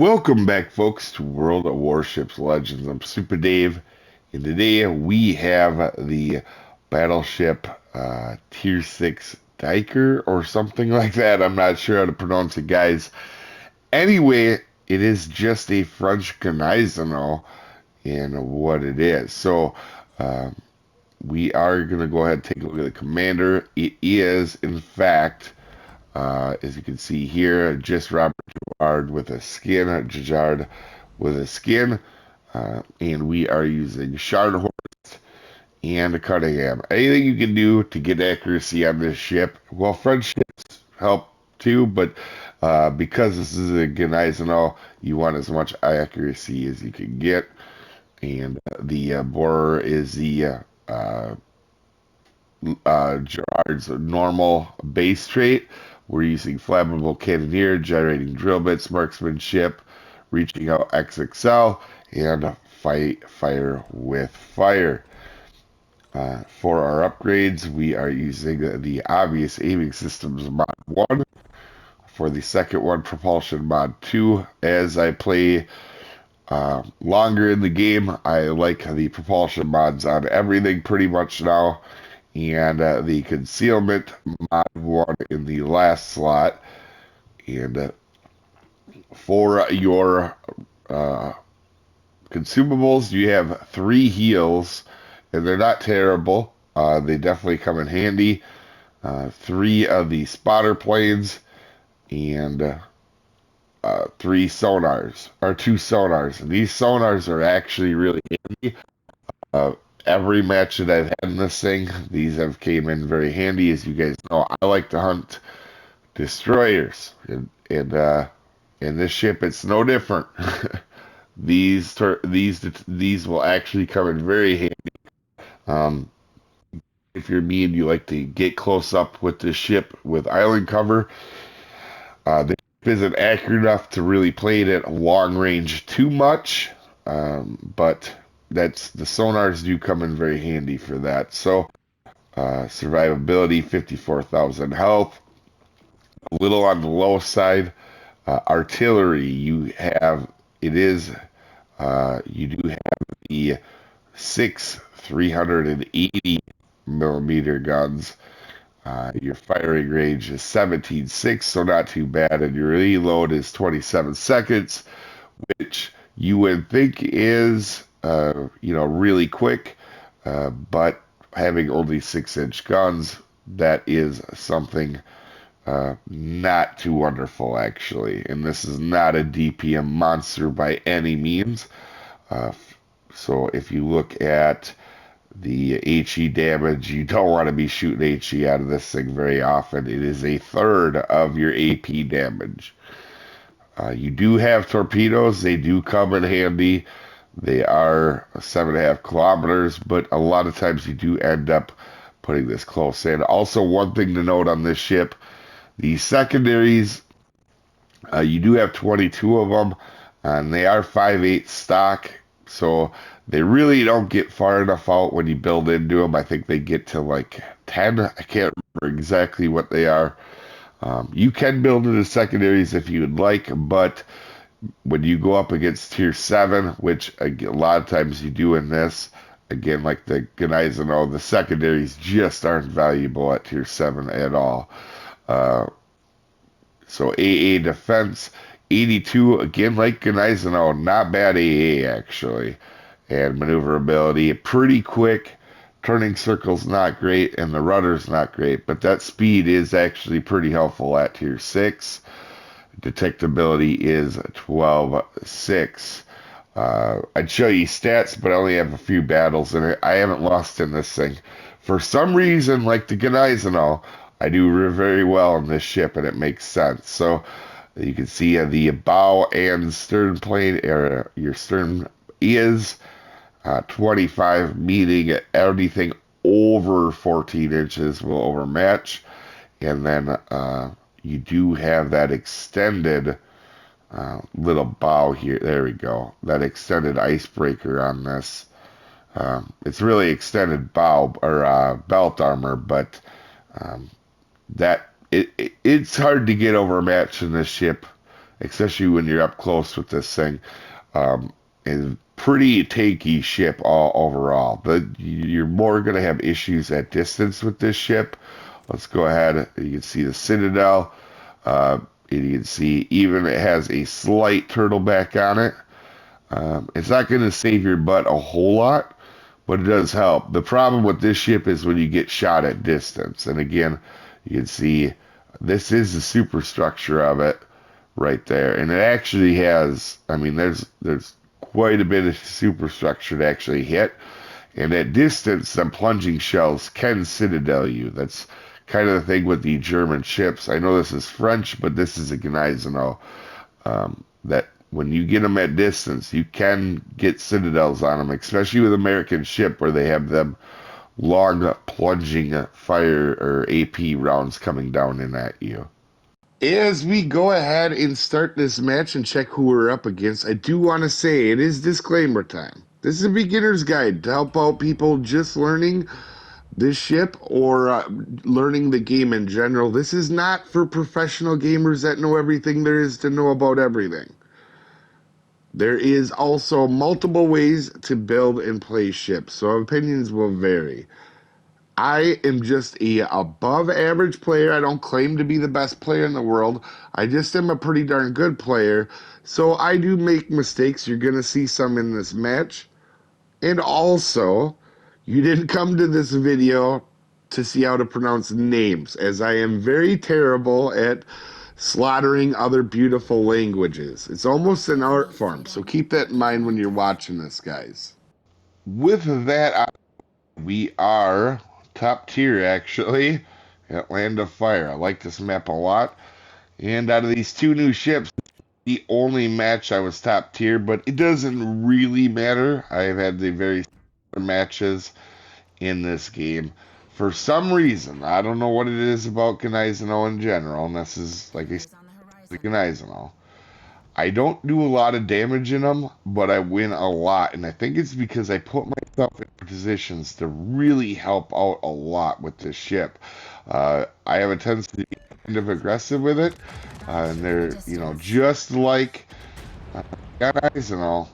Welcome back, folks, to World of Warships Legends. I'm Soopa-Dave, and today we have the battleship Tier 6 Diker or something like that. I'm not sure how to pronounce it, guys. Anyway, it is just a French Gneisenau in what it is. So, uh, we are going to go ahead and take a look at the commander. It is, in fact, as you can see here, just Robert Gerard with a skin, Gerard with a skin, and we are using Shard and Cunningham. Anything you can do to get accuracy on this ship, well, French ships help too, but because this is a Gneisenau, you want as much accuracy as you can get, and the borer is the Gerard's normal base trait. We're using flammable cannoneer, generating drill bits, marksmanship, reaching out XXL, and fight fire with fire. For our upgrades, we are using the obvious aiming systems mod 1. For the second one, propulsion mod 2. As I play longer in the game, I like the propulsion mods on everything pretty much now, and the concealment mod 1 in the last slot. And for your consumables, you have 3 heals, and they're not terrible. They definitely come in handy. 3 of the spotter planes, and 3 sonars, or 2 sonars. And these sonars are actually really handy. Every match that I've had in this thing, these have came in very handy. As you guys know, I like to hunt destroyers, and in this ship, it's no different. These will actually come in very handy. Um, if you're me and you like to get close up with this ship with island cover, the ship isn't accurate enough to really play it at long range too much, but the sonars do come in very handy for that. So survivability, 54,000 health, a little on the low side. Artillery, you do have the 6 380 millimeter guns. Your firing range is 17.6, so not too bad, and your reload is 27 seconds, which you would think is, really quick, but having only 6-inch guns, that is something not too wonderful, actually. And this is not a DPM monster by any means. Uh, so if you look at the HE damage, you don't want to be shooting HE out of this thing very often. It is a third of your AP damage. You do have torpedoes. They do come in handy. They are 7.5 kilometers, but a lot of times you do end up putting this close in. Also, one thing to note on this ship, the secondaries, you do have 22 of them, and they are 5.8 stock, so they really don't get far enough out when you build into them. I think they get to like 10. I can't remember exactly what they are. You can build into secondaries if you would like, but when you go up against Tier 7, which a lot of times you do in this, again, like the Gneisenau, the secondaries just aren't valuable at Tier 7 at all. So AA defense, 82, again, like Gneisenau, not bad AA, actually. And maneuverability, pretty quick. Turning circle's not great, and the rudder's not great, but that speed is actually pretty helpful at Tier 6. Detectability is 12.6. I'd show you stats, but I only have a few battles in it. I haven't lost in this thing. For some reason, like the Gneisenau, I do very well in this ship, and it makes sense. So you can see the bow and stern plane, or your stern is 25, meaning anything over 14 inches will overmatch. And then you do have that extended little bow here. There we go. That extended icebreaker on this. It's really extended bow or belt armor, but it's hard to get overmatched in this ship, especially when you're up close with this thing. Is pretty tanky ship all overall, but you're more going to have issues at distance with this ship. Let's go ahead. You can see the Citadel. And you can see even it has a slight turtleback on it. It's not going to save your butt a whole lot, but it does help. The problem with this ship is when you get shot at distance. And again, you can see this is the superstructure of it right there. And it actually has, I mean, there's quite a bit of superstructure to actually hit. And at distance, them plunging shells can citadel you. That's kind of the thing with the German ships. I know this is French, but this is a Gneisenau. That when you get them at distance, you can get citadels on them, especially with American ship where they have them long plunging fire or AP rounds coming down in at you. As we go ahead and start this match and check who we're up against, I do want to say it is disclaimer time. This is a beginner's guide to help out people just learning this ship or learning the game in general. This is not for professional gamers that know everything there is to know about everything. There is also multiple ways to build and play ships, so opinions will vary. I am just a above average player. I don't claim to be the best player in the world. I just am a pretty darn good player. So I do make mistakes. You're going to see some in this match. And also, you didn't come to this video to see how to pronounce names, as I am very terrible at slaughtering other beautiful languages. It's almost an art form, so keep that in mind when you're watching this, guys. With that, we are top tier, actually, at Land of Fire. I like this map a lot. And out of these two new ships, the only match I was top tier, but it doesn't really matter. I've had the very similar matches in this game. For some reason, I don't know what it is about Gneisenau in general, and this is, like I said, the Gneisenau. I don't do a lot of damage in them, but I win a lot, and I think it's because I put myself in positions to really help out a lot with this ship. I have a tendency to be kind of aggressive with it, and they're, you know, just like guys and all.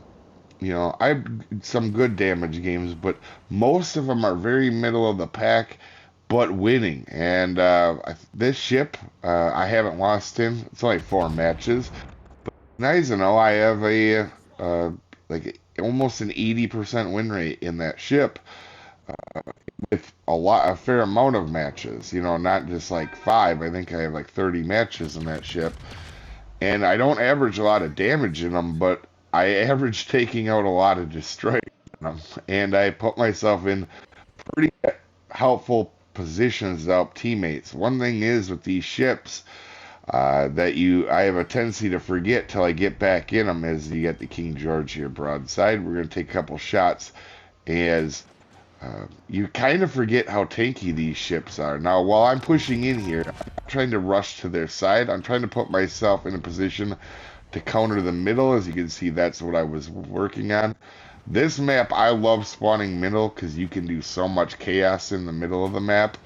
You know, I have some good damage games, but most of them are very middle of the pack, but winning. And this ship, I haven't lost in. It's only 4 matches. Gneisenau, I have a like almost an 80% win rate in that ship, with a fair amount of matches. You know, not just like 5. I think I have like 30 matches in that ship, and I don't average a lot of damage in them, but I average taking out a lot of destroyers in them, and I put myself in pretty helpful positions to help teammates. One thing is with these ships. I have a tendency to forget till I get back in them, as you get the King George here broadside. We're going to take a couple shots as you kind of forget how tanky these ships are. Now, while I'm pushing in here, I'm not trying to rush to their side. I'm trying to put myself in a position to counter the middle. As you can see, that's what I was working on. This map, I love spawning middle because you can do so much chaos in the middle of the map.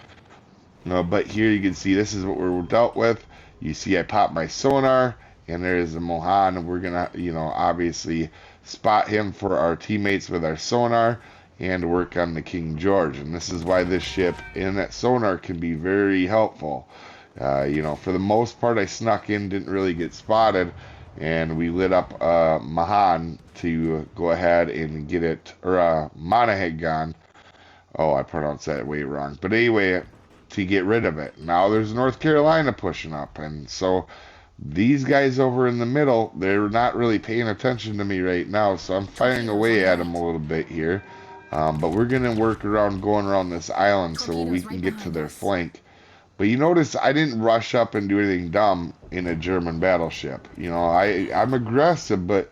But here you can see this is what we're dealt with. You see I pop my sonar, and there's a Mohan, and we're going to, you know, obviously spot him for our teammates with our sonar and work on the King George. And this is why this ship and that sonar can be very helpful. You know, for the most part, I snuck in, didn't really get spotted, and we lit up Mahan to go ahead and get it, or Monahagan. Oh, I pronounced that way wrong. But anyway, to get rid of it. Now there's North Carolina pushing up, and so these guys over in the middle, they're not really paying attention to me right now, so I'm firing away at them a little bit here. But we're going to work around going around this island so we can get to their flank. But you notice I didn't rush up and do anything dumb in a German battleship. You know, I'm aggressive, but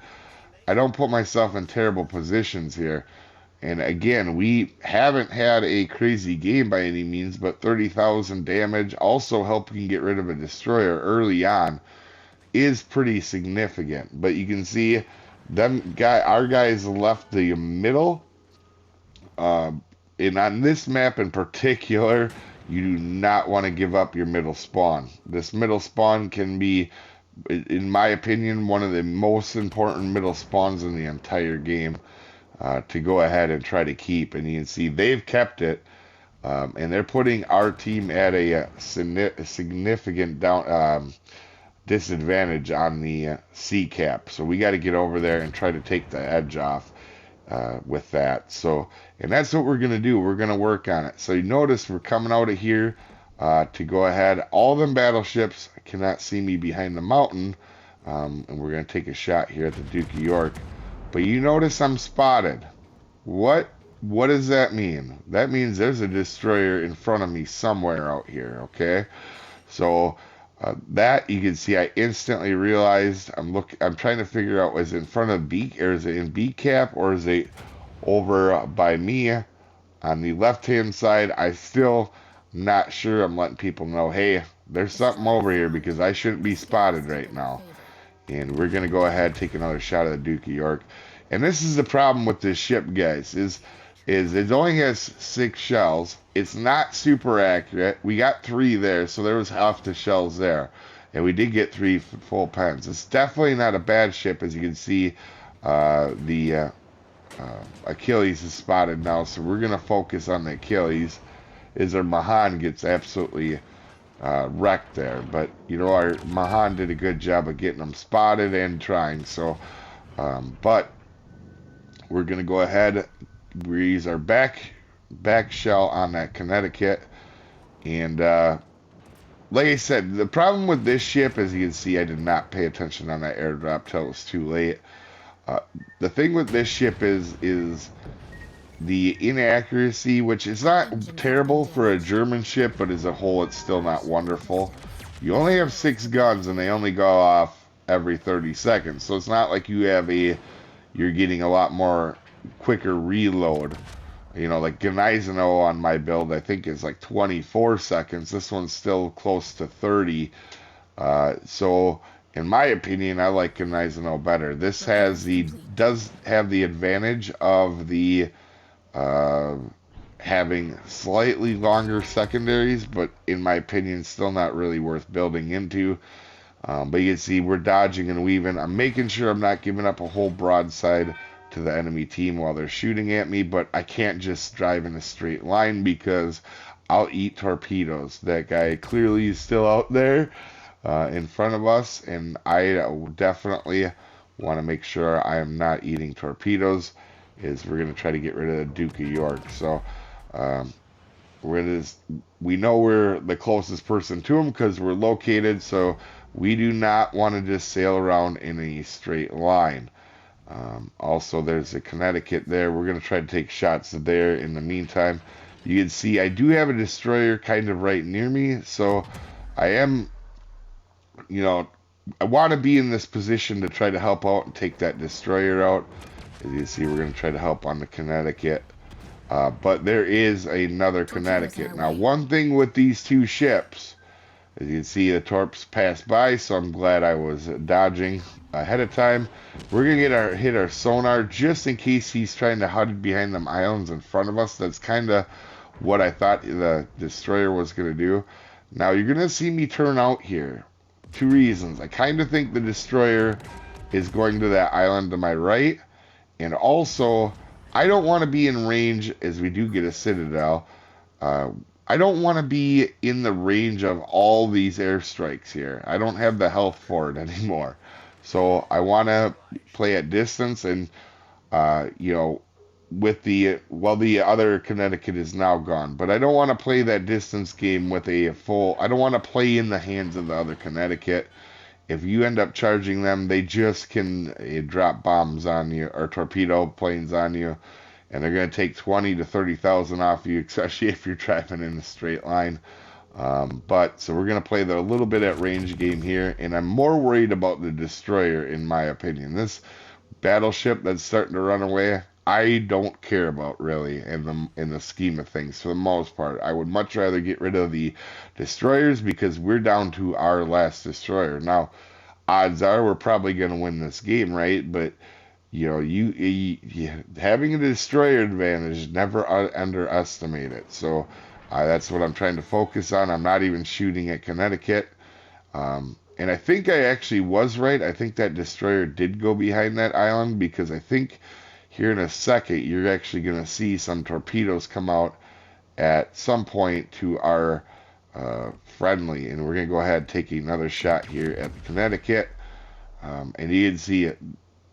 I don't put myself in terrible positions here. And again, we haven't had a crazy game by any means, but 30,000 damage, also helping get rid of a destroyer early on, is pretty significant. But you can see our guys left the middle. And on this map in particular, you do not want to give up your middle spawn. This middle spawn can be in my opinion, one of the most important middle spawns in the entire game to go ahead and try to keep. And you can see they've kept it, and they're putting our team at a significant disadvantage on the C cap. So we got to get over there and try to take the edge off with that. So, and that's what we're going to do. We're going to work on it. So you notice we're coming out of here to go ahead. All them battleships cannot see me behind the mountain. And we're going to take a shot here at the Duke of York. But you notice I'm spotted. What does that mean? That means there's a destroyer in front of me somewhere out here, okay? So that you can see, I instantly realized I'm trying to figure out, is it in front of B, or is it in B cap, or is it over by me on the left hand side? I still not sure. I'm letting people know, hey, there's something over here because I shouldn't be spotted right now. And we're gonna go ahead and take another shot at the Duke of York. And this is the problem with this ship, guys, is it only has 6 shells. It's not super accurate. We got 3 there, so there was half the shells there. And we did get 3 full pens. It's definitely not a bad ship. As you can see, the Achilles is spotted now, so we're going to focus on the Achilles, as our Mahan gets absolutely wrecked there. But, you know, our Mahan did a good job of getting them spotted and trying. So, but we're going to go ahead. We use our back shell on that Connecticut, and like I said, the problem with this ship, as you can see, I did not pay attention on that airdrop till it was too late. The thing with this ship is the inaccuracy, which is not terrible for a German ship, but as a whole, it's still not wonderful. You only have 6 guns, and they only go off every 30 seconds, so it's not like you're getting a lot more quicker reload. You know, like Gneisenau on my build, I think is like 24 seconds. This one's still close to 30. So, in my opinion, I like Gneisenau better. This does have the advantage of the having slightly longer secondaries, but in my opinion, still not really worth building into. But you can see we're dodging and weaving. I'm making sure I'm not giving up a whole broadside to the enemy team while they're shooting at me, but I can't just drive in a straight line because I'll eat torpedoes. That guy clearly is still out there in front of us, and I definitely want to make sure I am not eating torpedoes, is we're going to try to get rid of the Duke of York. So we know we're the closest person to him because we're located, so we do not want to just sail around in a straight line. Also, there's a Connecticut there. We're going to try to take shots there in the meantime. You can see I do have a destroyer kind of right near me, so I am, you know, I want to be in this position to try to help out and take that destroyer out. As you can see, we're going to try to help on the Connecticut. But there is another Connecticut. Now, one thing with these 2 ships, as you can see, the torps passed by, so I'm glad I was dodging ahead of time. We're going to hit our sonar just in case he's trying to hide behind them islands in front of us. That's kind of what I thought the destroyer was going to do. Now, you're going to see me turn out here. 2 reasons. I kind of think the destroyer is going to that island to my right, and also, I don't want to be in range, as we do get a citadel. I don't want to be in the range of all these airstrikes here. I don't have the health for it anymore. So I want to play at distance, and, you know, with the other Connecticut is now gone. But I don't want to play that distance game with I don't want to play in the hands of the other Connecticut. If you end up charging them, they just can drop bombs on you, or torpedo planes on you, and they're going to take 20 to 30,000 off you, especially if you're driving in a straight line. So we're going to play a little bit at range game here, and I'm more worried about the destroyer, in my opinion. This battleship that's starting to run away, I don't care about, really, in the scheme of things. For the most part, I would much rather get rid of the destroyers because we're down to our last destroyer. Now, odds are we're probably going to win this game, right? But you know, having a destroyer advantage, never underestimate it. So that's what I'm trying to focus on. I'm not even shooting at Connecticut. And I think I actually was right. I think that destroyer did go behind that island, because I think here in a second you're actually going to see some torpedoes come out at some point to our friendly. And we're going to go ahead and take another shot here at the Connecticut. And you can see it.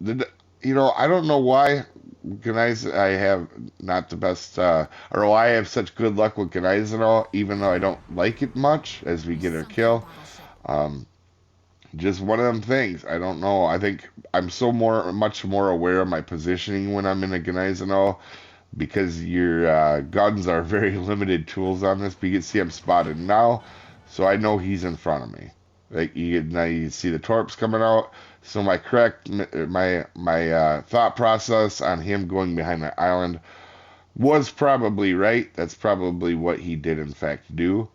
I don't know why I have not the best, or why I have such good luck with Gneisenau, even though I don't like it much as we get our kill. Just one of them things. I don't know. I think I'm much more aware of my positioning when I'm in a Gneisenau, because your guns are very limited tools on this. But you can see I'm spotted now, so I know he's in front of me. Like now you can see the torps coming out. So my thought process on him going behind the island was probably right. That's probably what he did in fact do.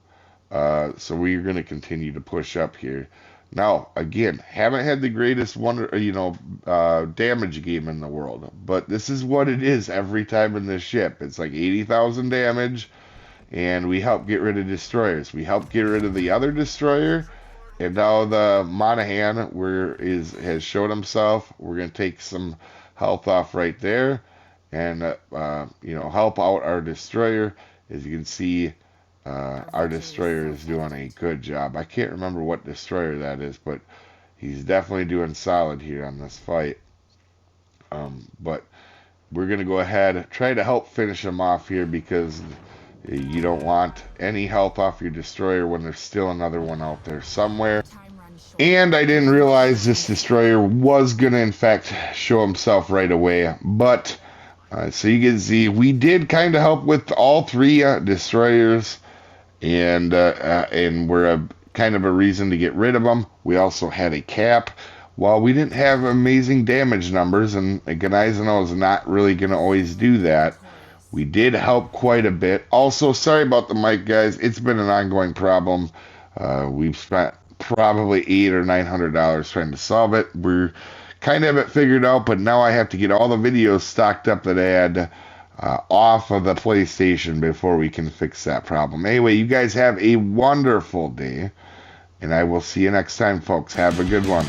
So we're going to continue to push up here. Now, again, haven't had the greatest damage game in the world, but this is what it is every time in this ship. It's like 80,000 damage, and we help get rid of destroyers. We help get rid of the other destroyer, and now the Monahan has showed himself. We're going to take some health off right there, and help out our destroyer. As you can see, our destroyer is doing a good job. I can't remember what destroyer that is, but he's definitely doing solid here on this fight. But we're going to go ahead try to help finish him off here, because you don't want any help off your destroyer when there's still another one out there somewhere. And I didn't realize this destroyer was going to in fact show himself right away. But so you can see we did kind of help with all three destroyers. And we're kind of a reason to get rid of them. We also had a cap. While we didn't have amazing damage numbers, and Gneisenau is not really going to always do that, we did help quite a bit. Also, sorry about the mic, guys. It's been an ongoing problem. We've spent probably $800 or $900 trying to solve it. We're kind of have it figured out, but now I have to get all the videos stocked up that I had off of the PlayStation before we can fix that problem. Anyway, you guys have a wonderful day, and I will see you next time, folks. Have a good one.